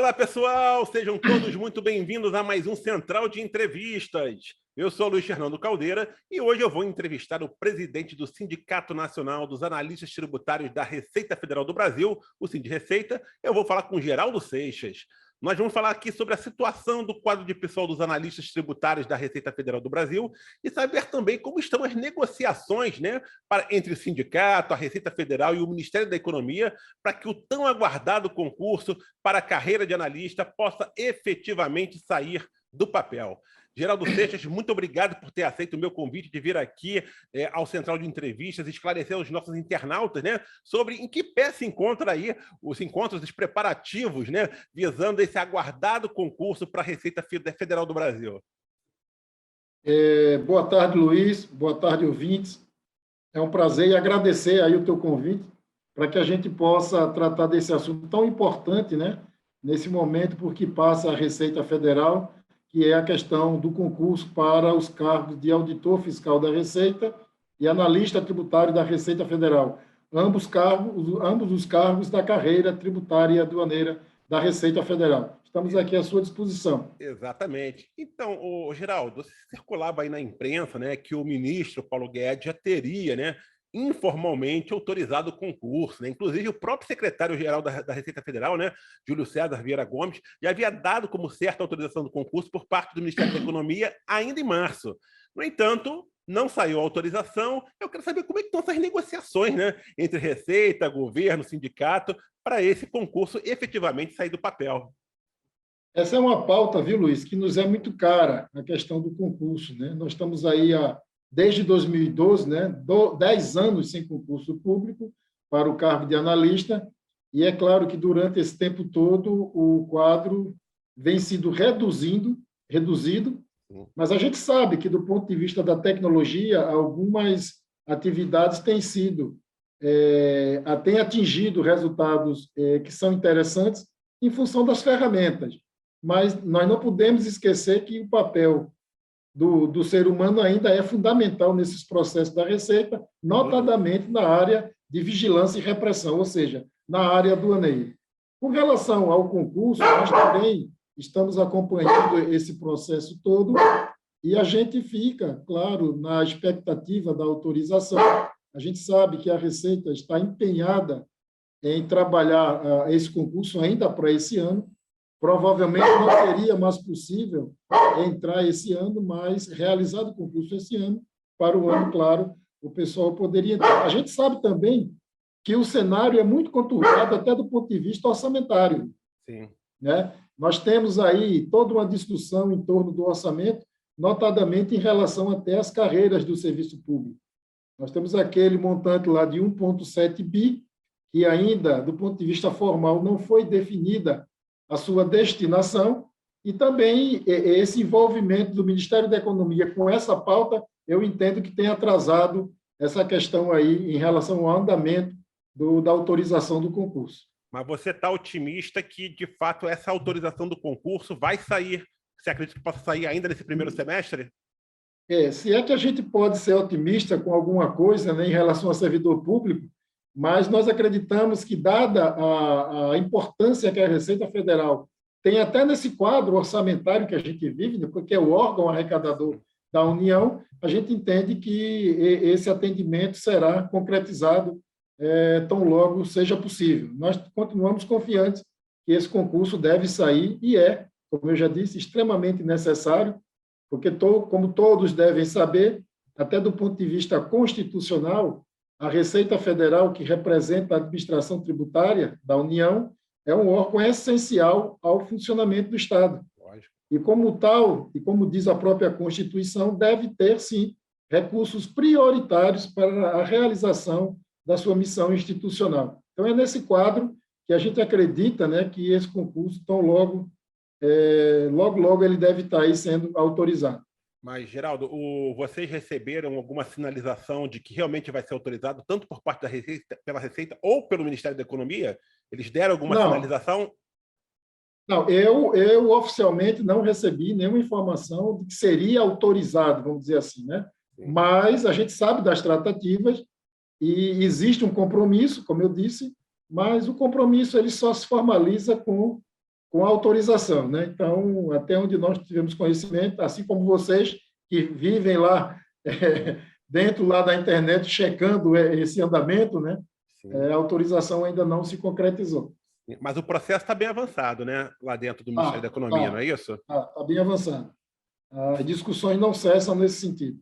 Olá, pessoal! Sejam todos muito bem-vindos a mais um Central de Entrevistas. Eu sou Luiz Fernando Caldeira e hoje eu vou entrevistar o presidente do Sindicato Nacional dos Analistas Tributários da Receita Federal do Brasil, o Sindreceita. Eu vou falar com Geraldo Seixas. Nós vamos falar aqui sobre a situação do quadro de pessoal dos analistas tributários da Receita Federal do Brasil e saber também como estão as negociações, né, entre o sindicato, a Receita Federal e o Ministério da Economia para que o tão aguardado concurso para a carreira de analista possa efetivamente sair do papel. Geraldo Seixas, muito obrigado por ter aceito o meu convite de vir aqui ao Central de Entrevistas e esclarecer aos nossos internautas, né, sobre em que pé se encontra aí os encontros, os preparativos, né, visando esse aguardado concurso para a Receita Federal do Brasil. Boa tarde, Luiz. Boa tarde, ouvintes. É um prazer e agradecer aí o teu convite para que a gente possa tratar desse assunto tão importante, né, nesse momento, porque passa a Receita Federal, que é a questão do concurso para os cargos de auditor fiscal da Receita e analista tributário da Receita Federal. Ambos os cargos da carreira tributária e aduaneira da Receita Federal. Estamos aqui à sua disposição. Exatamente. Então, Geraldo, circulava aí na imprensa, né, que o ministro Paulo Guedes já teria, né, informalmente autorizado o concurso, né? Inclusive o próprio secretário-geral da Receita Federal, né, Júlio César Vieira Gomes, já havia dado como certa a autorização do concurso por parte do Ministério da Economia ainda em março. No entanto, não saiu a autorização. Eu quero saber como é que estão essas negociações, né, entre Receita, governo, sindicato, para esse concurso efetivamente sair do papel. Essa é uma pauta, viu, Luiz, que nos é muito cara, a questão do concurso, né? Nós estamos aí desde 2012, né, 10 anos sem concurso público para o cargo de analista, e é claro que durante esse tempo todo o quadro vem sido reduzido, mas a gente sabe que, do ponto de vista da tecnologia, algumas atividades têm atingido resultados que são interessantes em função das ferramentas, mas nós não podemos esquecer que o papel do ser humano ainda é fundamental nesses processos da Receita, notadamente na área de vigilância e repressão, ou seja, na área aduaneira. Com relação ao concurso, nós também estamos acompanhando esse processo todo e a gente fica, claro, na expectativa da autorização. A gente sabe que a Receita está empenhada em trabalhar esse concurso ainda para esse ano. Provavelmente não seria mais possível entrar esse ano, mas realizado o concurso esse ano, para o ano, claro, o pessoal poderia entrar. A gente sabe também que o cenário é muito conturbado até do ponto de vista orçamentário. Sim. Né? Nós temos aí toda uma discussão em torno do orçamento, notadamente em relação até às carreiras do serviço público. Nós temos aquele montante lá de 1,7 bi, que ainda, do ponto de vista formal, não foi definida a sua destinação, e também esse envolvimento do Ministério da Economia com essa pauta, eu entendo que tem atrasado essa questão aí em relação ao andamento da autorização do concurso. Mas você está otimista que, de fato, essa autorização do concurso vai sair? Você acredita que possa sair ainda nesse primeiro semestre? Se é que a gente pode ser otimista com alguma coisa, né, em relação ao servidor público, mas nós acreditamos que, dada a importância que a Receita Federal tem até nesse quadro orçamentário que a gente vive, né, porque é o órgão arrecadador da União, a gente entende que esse atendimento será concretizado tão logo seja possível. Nós continuamos confiantes que esse concurso deve sair e como eu já disse, extremamente necessário, porque, como todos devem saber, até do ponto de vista constitucional, a Receita Federal, que representa a administração tributária da União, é um órgão essencial ao funcionamento do Estado. Lógico. E, como tal, e como diz a própria Constituição, deve ter, sim, recursos prioritários para a realização da sua missão institucional. Então, é nesse quadro que a gente acredita, né, que esse concurso, tão logo ele deve estar aí sendo autorizado. Mas, Geraldo, vocês receberam alguma sinalização de que realmente vai ser autorizado, tanto por parte da Receita, pela Receita ou pelo Ministério da Economia? Eles deram alguma sinalização? Não, eu oficialmente não recebi nenhuma informação de que seria autorizado, vamos dizer assim, né? Sim. Mas a gente sabe das tratativas e existe um compromisso, como eu disse, mas o compromisso ele só se formaliza com com autorização, né? Então, até onde nós tivemos conhecimento, assim como vocês que vivem lá dentro lá da internet checando esse andamento, né? A autorização ainda não se concretizou. Mas o processo está bem avançado, né? Lá dentro do Ministério da Economia, não é isso? Está bem avançado. As discussões não cessam nesse sentido.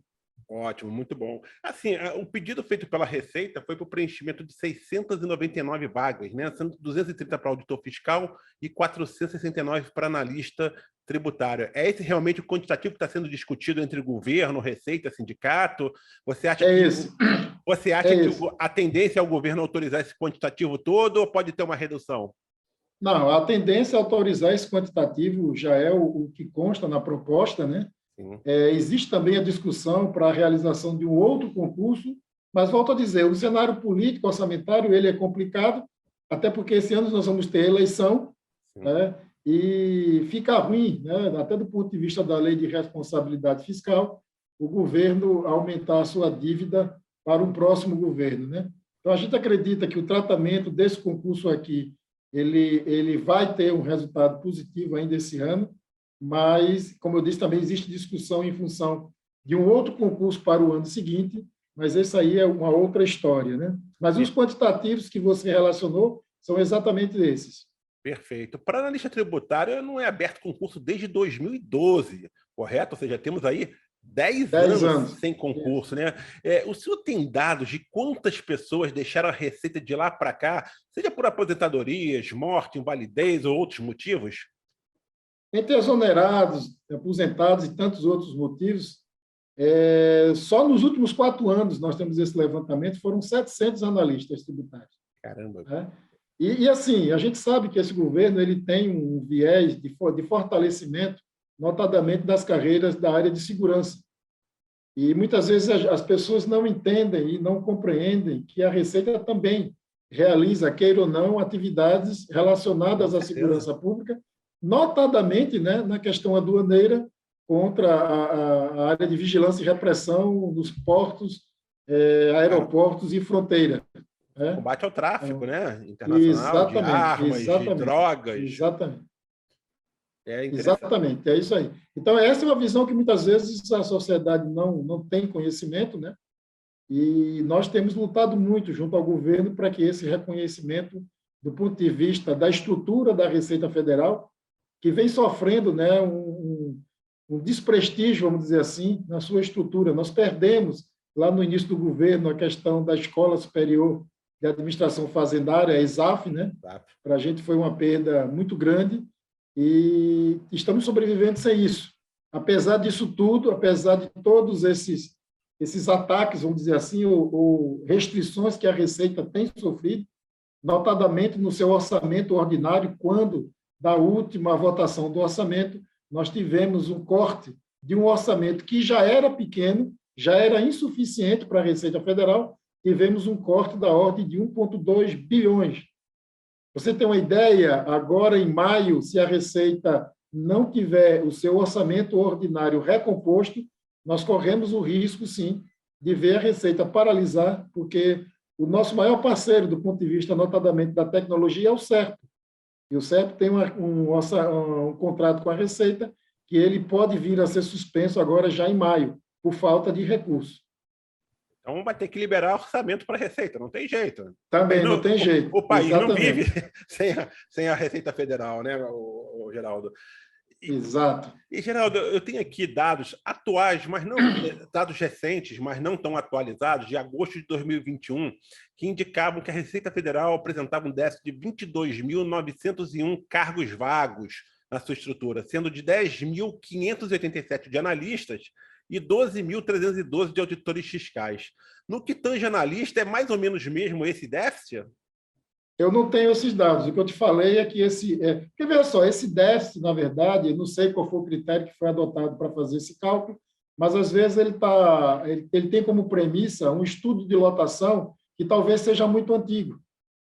Ótimo, muito bom. Assim, o pedido feito pela Receita foi para o preenchimento de 699 vagas, né? Sendo 230 para auditor fiscal e 469 para analista tributário. É esse realmente o quantitativo que está sendo discutido entre o governo, Receita, sindicato? Você acha que a tendência é o governo autorizar esse quantitativo todo ou pode ter uma redução? Não, a tendência é autorizar esse quantitativo, já é o que consta na proposta, né? Existe também a discussão para a realização de um outro concurso, mas volto a dizer, o cenário político orçamentário ele é complicado, até porque esse ano nós vamos ter eleição, né? E fica ruim, né? Até do ponto de vista da lei de responsabilidade fiscal, o governo aumentar a sua dívida para um próximo governo, né? Então, a gente acredita que o tratamento desse concurso aqui ele vai ter um resultado positivo ainda esse ano, mas, como eu disse, também existe discussão em função de um outro concurso para o ano seguinte, mas esse aí é uma outra história, né? Mas os quantitativos que você relacionou são exatamente esses. Perfeito. Para analista tributário, não é aberto concurso desde 2012, correto? Ou seja, temos aí 10 anos sem concurso, né? O senhor tem dados de quantas pessoas deixaram a Receita de lá para cá, seja por aposentadorias, morte, invalidez ou outros motivos? Entre exonerados, aposentados e tantos outros motivos, só nos últimos 4 anos nós temos esse levantamento, foram 700 analistas tributários. Caramba! Né? E, assim, a gente sabe que esse governo ele tem um viés de fortalecimento, notadamente das carreiras da área de segurança. E muitas vezes as pessoas não entendem e não compreendem que a Receita também realiza, queira ou não, atividades relacionadas à segurança pública, notadamente, né, na questão aduaneira, contra a área de vigilância e repressão dos portos, aeroportos e fronteira. Né? Combate ao tráfico, né? Internacional, de armas, de drogas. Exatamente. Exatamente, é isso aí. Então, essa é uma visão que muitas vezes a sociedade não tem conhecimento, né? E nós temos lutado muito junto ao governo para que esse reconhecimento, do ponto de vista da estrutura da Receita Federal, que vem sofrendo, né, um desprestígio, vamos dizer assim, na sua estrutura. Nós perdemos, lá no início do governo, a questão da Escola Superior de Administração Fazendária, a ESAF, né? Para a gente foi uma perda muito grande e estamos sobrevivendo sem isso. Apesar disso tudo, apesar de todos esses ataques, vamos dizer assim, ou restrições que a Receita tem sofrido, notadamente no seu orçamento ordinário, quando da última votação do orçamento, nós tivemos um corte de um orçamento que já era pequeno, já era insuficiente para a Receita Federal, tivemos um corte da ordem de 1,2 bilhões. Você tem uma ideia, agora em maio, se a Receita não tiver o seu orçamento ordinário recomposto, nós corremos o risco, sim, de ver a Receita paralisar, porque o nosso maior parceiro, do ponto de vista, notadamente, da tecnologia, é o SERP. E o SERP tem um contrato com a Receita que ele pode vir a ser suspenso agora já em maio, por falta de recursos. Então vai ter que liberar orçamento para a Receita, não tem jeito. Também não tem jeito. O país não vive sem a Receita Federal, né, o Geraldo? Exato. E, Geraldo, eu tenho aqui dados atuais, mas não dados recentes, mas não tão atualizados, de agosto de 2021, que indicavam que a Receita Federal apresentava um déficit de 22.901 cargos vagos na sua estrutura, sendo de 10.587 de analistas e 12.312 de auditores fiscais. No que tange analista, é mais ou menos mesmo esse déficit? Eu não tenho esses dados. O que eu te falei é que porque, veja só, esse déficit, na verdade, eu não sei qual foi o critério que foi adotado para fazer esse cálculo, mas, às vezes, ele tem como premissa um estudo de lotação que talvez seja muito antigo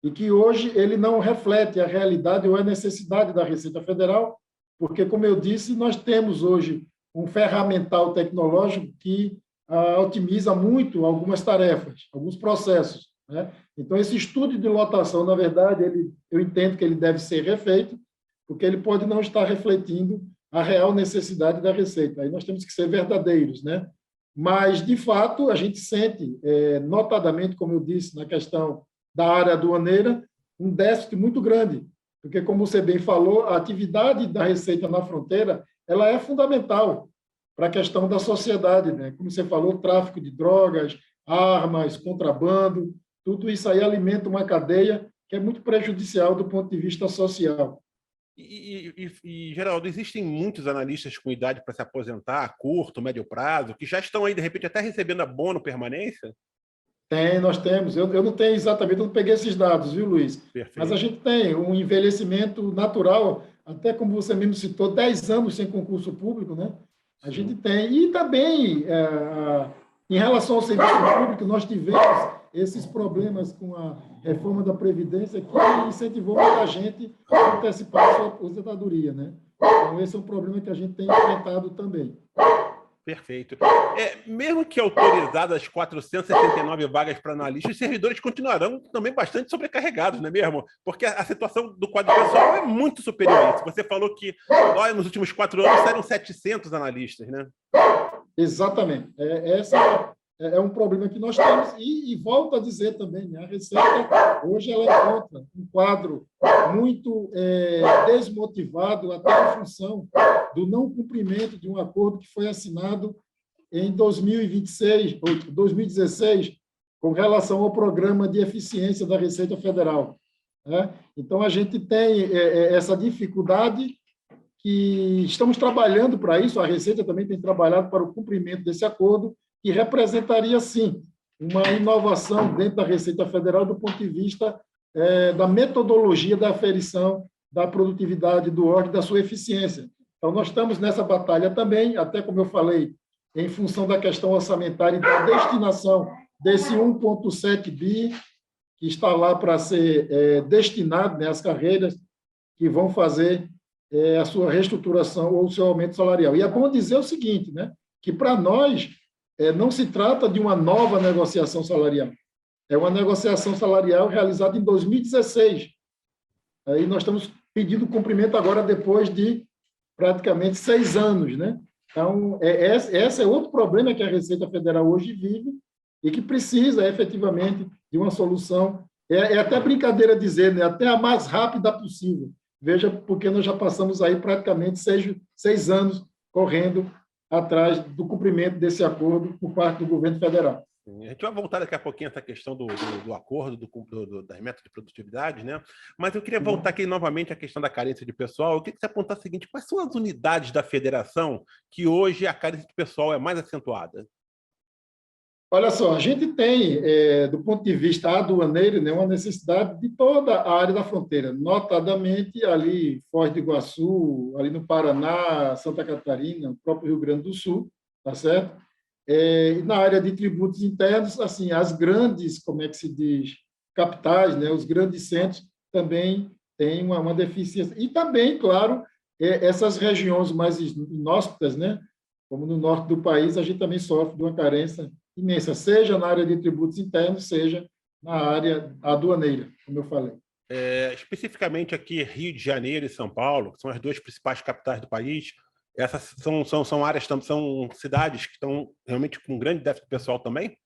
e que hoje ele não reflete a realidade ou a necessidade da Receita Federal, porque, como eu disse, nós temos hoje um ferramental tecnológico que otimiza muito algumas tarefas, alguns processos, né? Então, esse estudo de lotação, na verdade, eu entendo que ele deve ser refeito, porque ele pode não estar refletindo a real necessidade da Receita. Aí nós temos que ser verdadeiros, né? Mas, de fato, a gente sente, notadamente, como eu disse, na questão da área aduaneira, um déficit muito grande, porque, como você bem falou, a atividade da Receita na fronteira ela é fundamental para a questão da sociedade, né? Como você falou, tráfico de drogas, armas, contrabando, tudo isso aí alimenta uma cadeia que é muito prejudicial do ponto de vista social. Geraldo, existem muitos analistas com idade para se aposentar a curto, médio prazo, que já estão aí, de repente, até recebendo abono permanência? Nós temos. Eu não tenho exatamente, eu não peguei esses dados, viu, Luiz? Perfeito. Mas a gente tem um envelhecimento natural, até como você mesmo citou, 10 anos sem concurso público, né? A gente tem. E também, em relação ao serviço público, nós tivemos esses problemas com a reforma da Previdência que incentivou muita gente a antecipar a sua aposentadoria, né? Então, esse é um problema que a gente tem enfrentado também. Perfeito. Mesmo que autorizadas 469 vagas para analistas, os servidores continuarão também bastante sobrecarregados, não é mesmo? Porque a situação do quadro pessoal é muito superior a isso. Você falou que nos últimos 4 anos saíram 700 analistas, né? Exatamente. Esse é um problema que nós temos e volto a dizer também, né? A Receita, hoje, ela encontra um quadro muito desmotivado, até em função do não cumprimento de um acordo que foi assinado em 2016, com relação ao programa de eficiência da Receita Federal, né? Então, a gente tem essa dificuldade que estamos trabalhando para isso, a Receita também tem trabalhado para o cumprimento desse acordo, que representaria, sim, uma inovação dentro da Receita Federal do ponto de vista da metodologia da aferição da produtividade do órgão e da sua eficiência. Então, nós estamos nessa batalha também, até como eu falei, em função da questão orçamentária e da destinação desse 1,7 bi, que está lá para ser destinado, né, às carreiras que vão fazer a sua reestruturação ou o seu aumento salarial. E é bom dizer o seguinte, né, que para nós não se trata de uma nova negociação salarial, é uma negociação salarial realizada em 2016. Aí nós estamos pedindo cumprimento agora depois de praticamente 6 anos, né? Então, esse é outro problema que a Receita Federal hoje vive e que precisa, efetivamente, de uma solução. É até brincadeira dizer, né? Até a mais rápida possível. Veja, porque nós já passamos aí praticamente 6 anos correndo atrás do cumprimento desse acordo por parte do governo federal. A gente vai voltar daqui a pouquinho a essa questão do acordo, das metas de produtividade, né? Mas eu queria voltar aqui novamente à questão da carência de pessoal. Eu queria que você apontasse o seguinte: quais são as unidades da federação que hoje a carência de pessoal é mais acentuada? Olha só, a gente tem, do ponto de vista aduaneiro, né, uma necessidade de toda a área da fronteira, notadamente ali Foz do Iguaçu, ali no Paraná, Santa Catarina, o próprio Rio Grande do Sul, tá certo? Na área de tributos internos, assim, as grandes, como é que se diz, capitais, né, os grandes centros também têm uma deficiência. E também, claro, essas regiões mais inóspitas, né, como no norte do país, a gente também sofre de uma carência imensa, seja na área de tributos internos, seja na área aduaneira, como eu falei. Especificamente aqui, Rio de Janeiro e São Paulo, que são as duas principais capitais do país, essas são áreas, são cidades que estão realmente com um grande déficit pessoal também?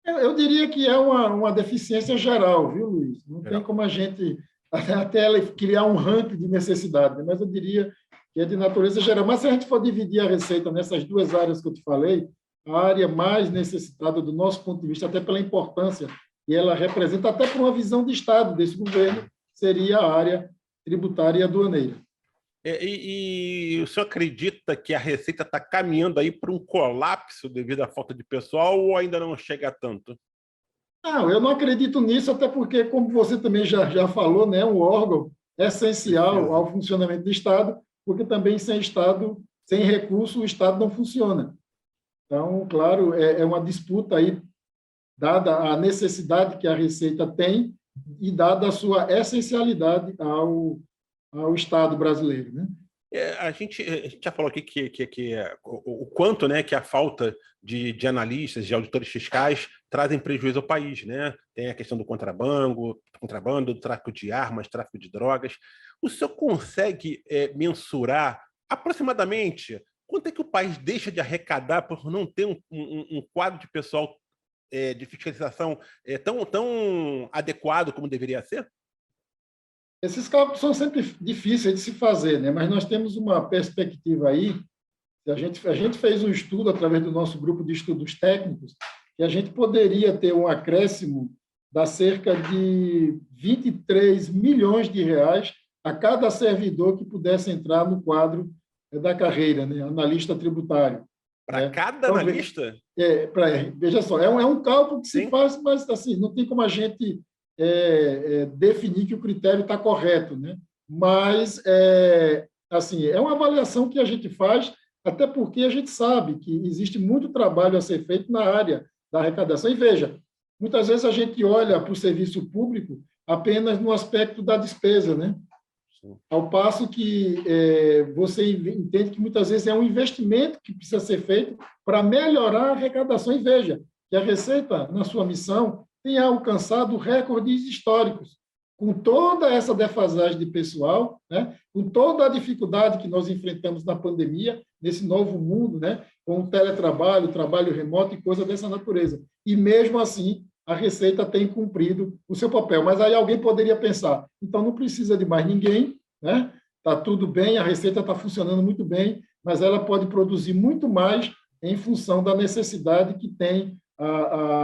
Eu diria que é uma deficiência geral, viu, Luiz? Não tem como a gente até criar um ranking de necessidade, né? Mas eu diria que é de natureza geral. Mas se a gente for dividir a receita nessas duas áreas que eu te falei, a área mais necessitada do nosso ponto de vista, até pela importância que ela representa, até por uma visão de Estado desse governo, seria a área tributária e aduaneira. E o senhor acredita que a Receita está caminhando aí para um colapso devido à falta de pessoal ou ainda não chega a tanto? Não, eu não acredito nisso, até porque, como você também já falou, né, um órgão essencial ao funcionamento do Estado, porque também sem Estado, sem recurso, o Estado não funciona. Então, claro, é uma disputa aí, dada a necessidade que a Receita tem e dada a sua essencialidade ao Estado brasileiro, né? A gente já falou aqui que o quanto, né, que a falta de analistas, de auditores fiscais trazem prejuízo ao país, né? Tem a questão do contrabando, do tráfico de armas, tráfico de drogas. O senhor consegue mensurar aproximadamente quanto é que o país deixa de arrecadar por não ter um quadro de pessoal de fiscalização tão adequado como deveria ser? Esses cálculos são sempre difíceis de se fazer, né? Mas nós temos uma perspectiva aí. A gente fez um estudo através do nosso grupo de estudos técnicos que a gente poderia ter um acréscimo da cerca de 23 milhões de reais a cada servidor que pudesse entrar no quadro da carreira, né? Analista tributário. Para cada então, analista? Veja só, é um cálculo que Sim. se faz, mas assim, não tem como a gente definir que o critério está correto, né? Mas assim, é uma avaliação que a gente faz, até porque a gente sabe que existe muito trabalho a ser feito na área da arrecadação. E veja, muitas vezes a gente olha para o serviço público apenas no aspecto da despesa, né? Ao passo que você entende que muitas vezes é um investimento que precisa ser feito para melhorar a arrecadação. E veja que a Receita, na sua missão, tem alcançado recordes históricos, com toda essa defasagem de pessoal, né? Com toda a dificuldade que nós enfrentamos na pandemia, nesse novo mundo, né? Com o teletrabalho, trabalho remoto e coisa dessa natureza. E mesmo assim, a Receita tem cumprido o seu papel. Mas aí alguém poderia pensar, então não precisa de mais ninguém, né? Está tudo bem, a Receita está funcionando muito bem, mas ela pode produzir muito mais em função da necessidade que tem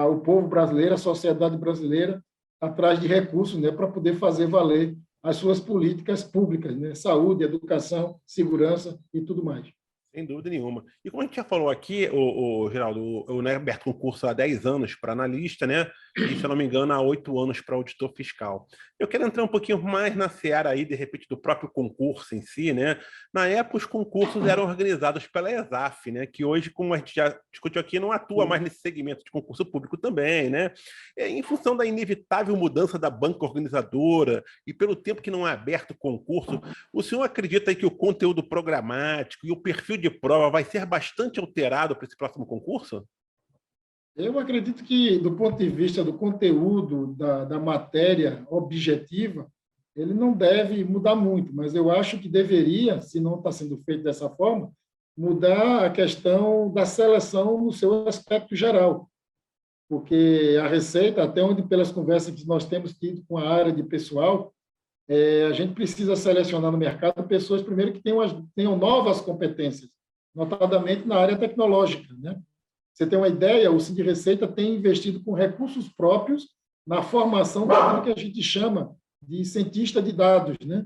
o povo brasileiro, a sociedade brasileira, atrás de recursos, né, para poder fazer valer as suas políticas públicas, né? Saúde, educação, segurança e tudo mais. Sem dúvida nenhuma. E como a gente já falou aqui, o Geraldo, o aberto concurso há 10 anos para analista, né? E, se eu não me engano, há 8 anos para auditor fiscal. Eu quero entrar um pouquinho mais na seara aí, de repente, do próprio concurso em si, né? Na época, os concursos eram organizados pela ESAF, né? Que hoje, como a gente já discutiu aqui, não atua mais nesse segmento de concurso público também, né? Em função da inevitável mudança da banca organizadora e pelo tempo que não é aberto o concurso, o senhor acredita aí que o conteúdo programático e o perfil de prova vai ser bastante alterado para esse próximo concurso? Eu acredito que, do ponto de vista do conteúdo da matéria objetiva, ele não deve mudar muito, mas eu acho que deveria, se não está sendo feito dessa forma, mudar a questão da seleção no seu aspecto geral, porque a Receita, até onde pelas conversas que nós temos tido com a área de pessoal, a gente precisa selecionar no mercado pessoas, primeiro, que tenham novas competências, notadamente na área tecnológica, né? Você tem uma ideia, o Sind Receita tem investido com recursos próprios na formação daquilo que a gente chama de cientista de dados, né?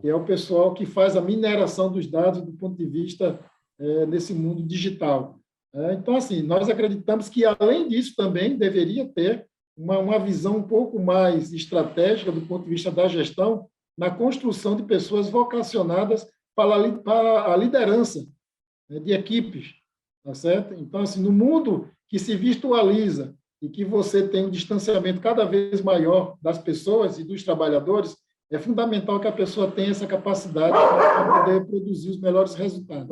Que é o pessoal que faz a mineração dos dados do ponto de vista nesse mundo digital. Então, assim, nós acreditamos que, além disso, também deveria ter uma visão um pouco mais estratégica do ponto de vista da gestão na construção de pessoas vocacionadas para a liderança, né, de equipes, tá certo? Então, assim, no mundo que se virtualiza e que você tem um distanciamento cada vez maior das pessoas e dos trabalhadores, é fundamental que a pessoa tenha essa capacidade para poder produzir os melhores resultados.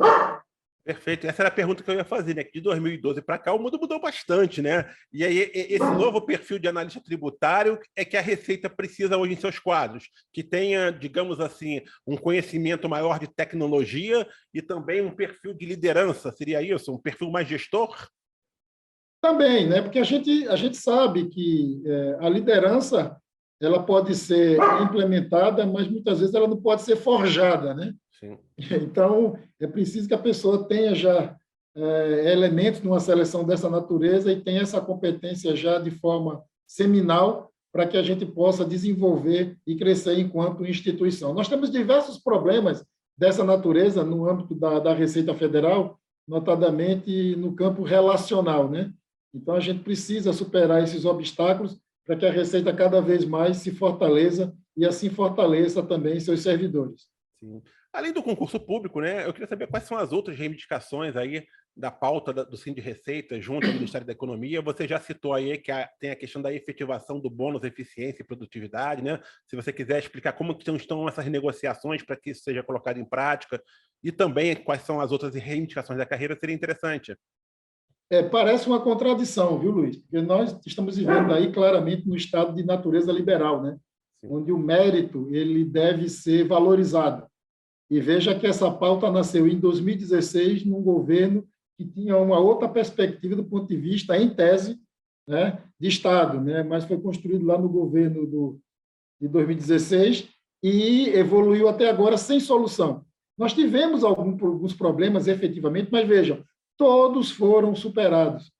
Perfeito. Essa era a pergunta que eu ia fazer, né? Que de 2012 para cá o mundo mudou bastante, né? E aí esse novo perfil de analista tributário é que a Receita precisa hoje em seus quadros, que tenha, digamos assim, um conhecimento maior de tecnologia e também um perfil de liderança. Seria isso? Um perfil mais gestor? Também, né? Porque a gente sabe que a liderança ela pode ser implementada, mas muitas vezes ela não pode ser forjada, né? Sim. Então, é preciso que a pessoa tenha já elementos numa seleção dessa natureza e tenha essa competência já de forma seminal para que a gente possa desenvolver e crescer enquanto instituição. Nós temos diversos problemas dessa natureza no âmbito da Receita Federal, notadamente no campo relacional, né? Então, a gente precisa superar esses obstáculos para que a Receita cada vez mais se fortaleça e assim fortaleça também seus servidores. Sim. Além do concurso público, né, eu queria saber quais são as outras reivindicações aí da pauta do Sind Receita junto ao Ministério da Economia. Você já citou aí que tem a questão da efetivação do bônus eficiência e produtividade, né? Se você quiser explicar como estão essas negociações para que isso seja colocado em prática e também quais são as outras reivindicações da carreira, seria interessante. Parece uma contradição, viu, Luiz? Porque nós estamos vivendo aí claramente no estado de natureza liberal, né? Onde o mérito ele deve ser valorizado. E veja que essa pauta nasceu em 2016, num governo que tinha uma outra perspectiva do ponto de vista, em tese, né, de Estado, né? Mas foi construído lá no governo de 2016 e evoluiu até agora sem solução. Nós tivemos alguns problemas, efetivamente, mas vejam, todos foram superados.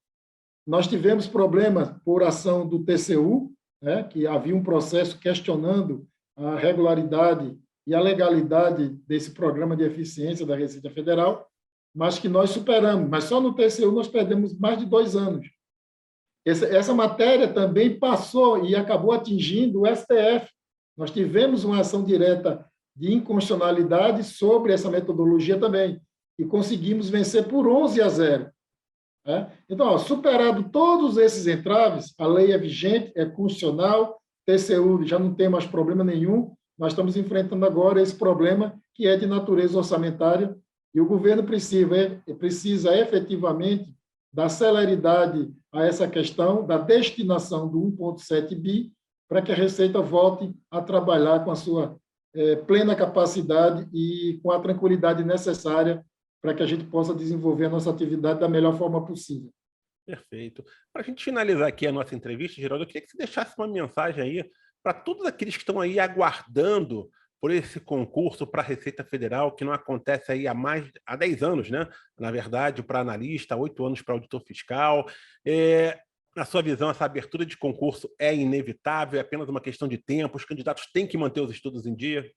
Nós tivemos problemas por ação do TCU, né, que havia um processo questionando a regularidade e a legalidade desse programa de eficiência da Receita Federal, mas que nós superamos. Mas só no TCU nós perdemos mais de 2 anos. Essa matéria também passou e acabou atingindo o STF. Nós tivemos uma ação direta de inconstitucionalidade sobre essa metodologia também, e conseguimos vencer por 11-0. Então, superado todos esses entraves, a lei é vigente, é constitucional, TCU já não tem mais problema nenhum, nós estamos enfrentando agora esse problema que é de natureza orçamentária, e o governo precisa efetivamente dar celeridade a essa questão da destinação do 1,7 bi, para que a Receita volte a trabalhar com a sua plena capacidade e com a tranquilidade necessária para que a gente possa desenvolver a nossa atividade da melhor forma possível. Perfeito. Para a gente finalizar aqui a nossa entrevista, Geraldo, eu queria que você deixasse uma mensagem aí para todos aqueles que estão aí aguardando por esse concurso para a Receita Federal, que não acontece aí há 10 anos, né? Na verdade, para analista, 8 anos para auditor fiscal. Na sua visão, essa abertura de concurso é inevitável, é apenas uma questão de tempo, os candidatos têm que manter os estudos em dia?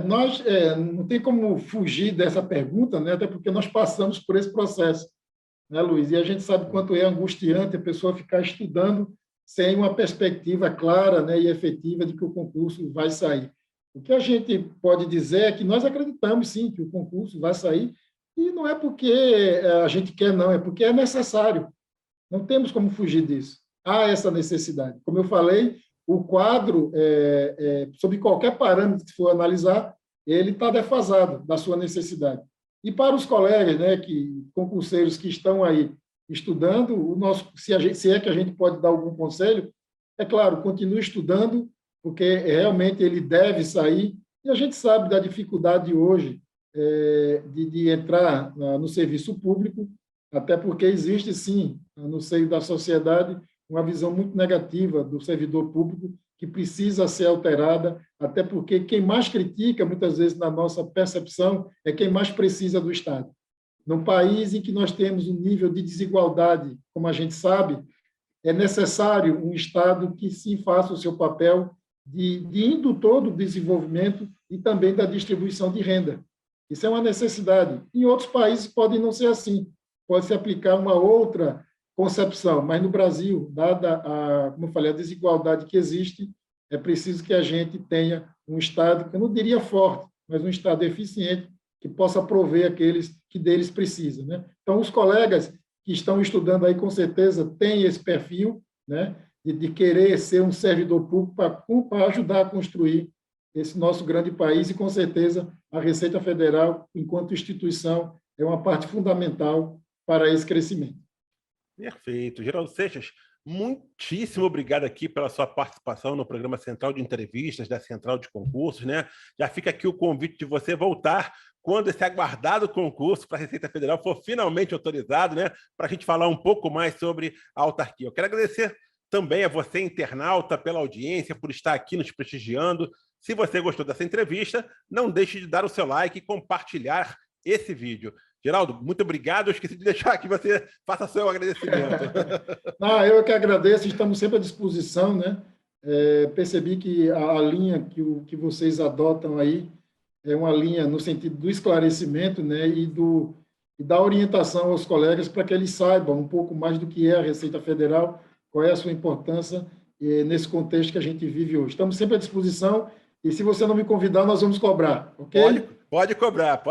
Nós não tem como fugir dessa pergunta, né? Até porque nós passamos por esse processo, né, Luiz? E a gente sabe quanto é angustiante a pessoa ficar estudando sem uma perspectiva clara, né, e efetiva de que o concurso vai sair. O que a gente pode dizer é que nós acreditamos, sim, que o concurso vai sair, e não é porque a gente quer, não, é porque é necessário. Não temos como fugir disso. Há essa necessidade. Como eu falei, o quadro, sob qualquer parâmetro que for analisar, ele está defasado da sua necessidade. E para os colegas, né, concurseiros que estão aí estudando, se é que a gente pode dar algum conselho, é claro, continue estudando, porque realmente ele deve sair, e a gente sabe da dificuldade hoje de entrar no serviço público, até porque existe, sim, no seio da sociedade, uma visão muito negativa do servidor público, que precisa ser alterada, até porque quem mais critica, muitas vezes, na nossa percepção, é quem mais precisa do Estado. Num país em que nós temos um nível de desigualdade, como a gente sabe, é necessário um Estado que sim faça o seu papel de indutor do desenvolvimento e também da distribuição de renda. Isso é uma necessidade. Em outros países pode não ser assim, pode se aplicar uma outra concepção, mas no Brasil, dada como eu falei, a desigualdade que existe, é preciso que a gente tenha um Estado, que eu não diria forte, mas um Estado eficiente, que possa prover aqueles que deles precisam, né? Então, os colegas que estão estudando aí, com certeza, têm esse perfil, né, de querer ser um servidor público para ajudar a construir esse nosso grande país, e, com certeza, a Receita Federal, enquanto instituição, é uma parte fundamental para esse crescimento. Perfeito. Geraldo Seixas, muitíssimo obrigado aqui pela sua participação no programa Central de Entrevistas da Central de Concursos, né? Já fica aqui o convite de você voltar quando esse aguardado concurso para a Receita Federal for finalmente autorizado, né? Para a gente falar um pouco mais sobre a autarquia. Eu quero agradecer também a você, internauta, pela audiência, por estar aqui nos prestigiando. Se você gostou dessa entrevista, não deixe de dar o seu like e compartilhar esse vídeo. Geraldo, muito obrigado. Eu esqueci de deixar que você faça seu agradecimento. Eu que agradeço, estamos sempre à disposição, né? Percebi que a linha que vocês adotam aí é uma linha no sentido do esclarecimento, né? E da orientação aos colegas para que eles saibam um pouco mais do que é a Receita Federal, qual é a sua importância nesse contexto que a gente vive hoje. Estamos sempre à disposição, e se você não me convidar, nós vamos cobrar, ok? Pode cobrar,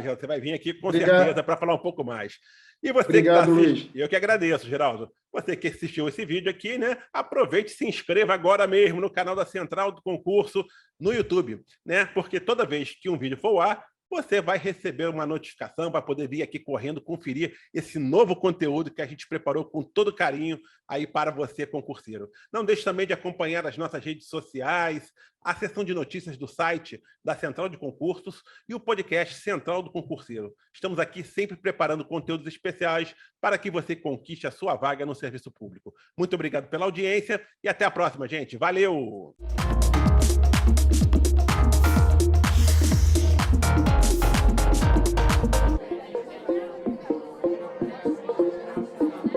Geraldo. Você vai vir aqui com certeza para falar um pouco mais. E você Obrigado, que Luiz. Eu que agradeço, Geraldo. Você que assistiu esse vídeo aqui, né? Aproveite e se inscreva agora mesmo no canal da Central do Concurso no YouTube, né? Porque toda vez que um vídeo for ao ar, você vai receber uma notificação para poder vir aqui correndo conferir esse novo conteúdo que a gente preparou com todo carinho aí para você, concurseiro. Não deixe também de acompanhar as nossas redes sociais, a seção de notícias do site da Central de Concursos e o podcast Central do Concurseiro. Estamos aqui sempre preparando conteúdos especiais para que você conquiste a sua vaga no serviço público. Muito obrigado pela audiência e até a próxima, gente. Valeu!